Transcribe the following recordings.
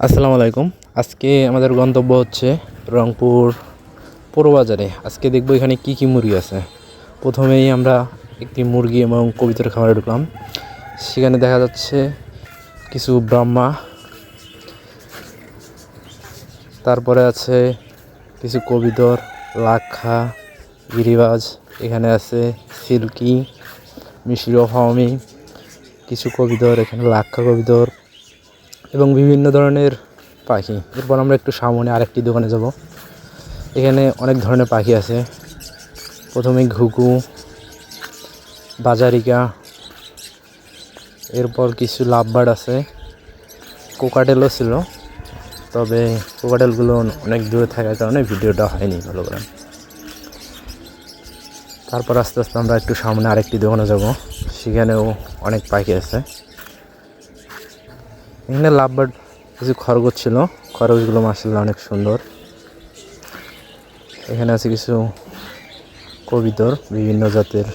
আসসালামু আলাইকুম। আজকে আমাদের গন্তব্য হচ্ছে রংপুর পৌর বাজারে। আজকে দেখব এখানে কি কি মুরগি আছে। প্রথমেই আমরা একটি মুরগি এবং কবিতর খামারে ঢুকলাম। সেখানে দেখা যাচ্ছে কিছু ব্রাহ্মা, তারপরে আছে কিছু কবিতর, লাক্ষা, গিরিবাজ, এখানে আছে সিল্কি, মিশরীয় ফাওমি, কিছু কবিতর, এখানে লাক্ষা কবিতর এবং বিভিন্ন ধরনের পাখি। এরপর আমরা একটু সামনে আরেকটি দোকানে যাব। এখানে অনেক ধরনের পাখি আছে। প্রথমে ঘুঘু, বাজারিকা, এরপর কিছু লাভবার্ড আছে, কোকাটেলও ছিল, তবে কোকাটেলগুলো অনেক দূরে থাকার কারণে ভিডিওটা হয়নি ভালো করে। তারপর আস্তে আস্তে আমরা একটু সামনে আরেকটি দোকানে যাব। সেখানেও অনেক পাখি আছে। এখানে লাভবার্ড কিছু খরগোশ ছিল, খরগোশগুলো মাশাআল্লাহ অনেক সুন্দর। এখানে আছে কিছু কবিতর, বিভিন্ন জাতের,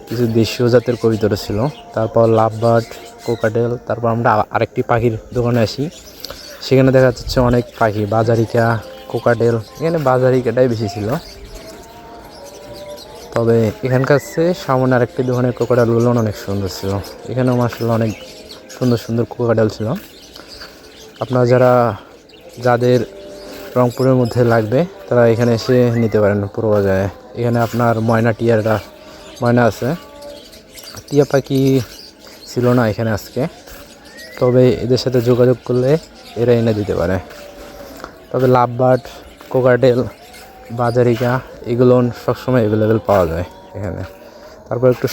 কিছু দেশীয় জাতের কবিতর ছিল। তারপর লাভবার্ড, কোকাটেল। তারপর আমরা আরেকটি পাখির দোকানে আসি। সেখানে দেখা যাচ্ছে অনেক পাখি, বাজারিকা, কোকাটেল। এখানে বাজারিকাটাই বেশি ছিল, তবে এখানকার চেয়ে সামনে আরেকটি দোকানের কোকাটেলগুলো অনেক সুন্দর ছিল। এখানেও মাশাআল্লাহ অনেক সুন্দর সুন্দর কোকাটেল ছিল। আপনারা যাদের রংপুরের মধ্যে লাগবে তারা এখানে এসে নিতে পারেন পৌর বাজারে। এখানে আপনার ময়না আছে। টিয়া পাখি ছিল না এখানে আজকে, তবে এদের সাথে যোগাযোগ করলে এরা এনে দিতে পারে। তবে লাভবার্ড, কোকাটেল, বাজারিকা এগুলো সবসময় অ্যাভেলেবেল পাওয়া যায় এখানে। তারপর একটু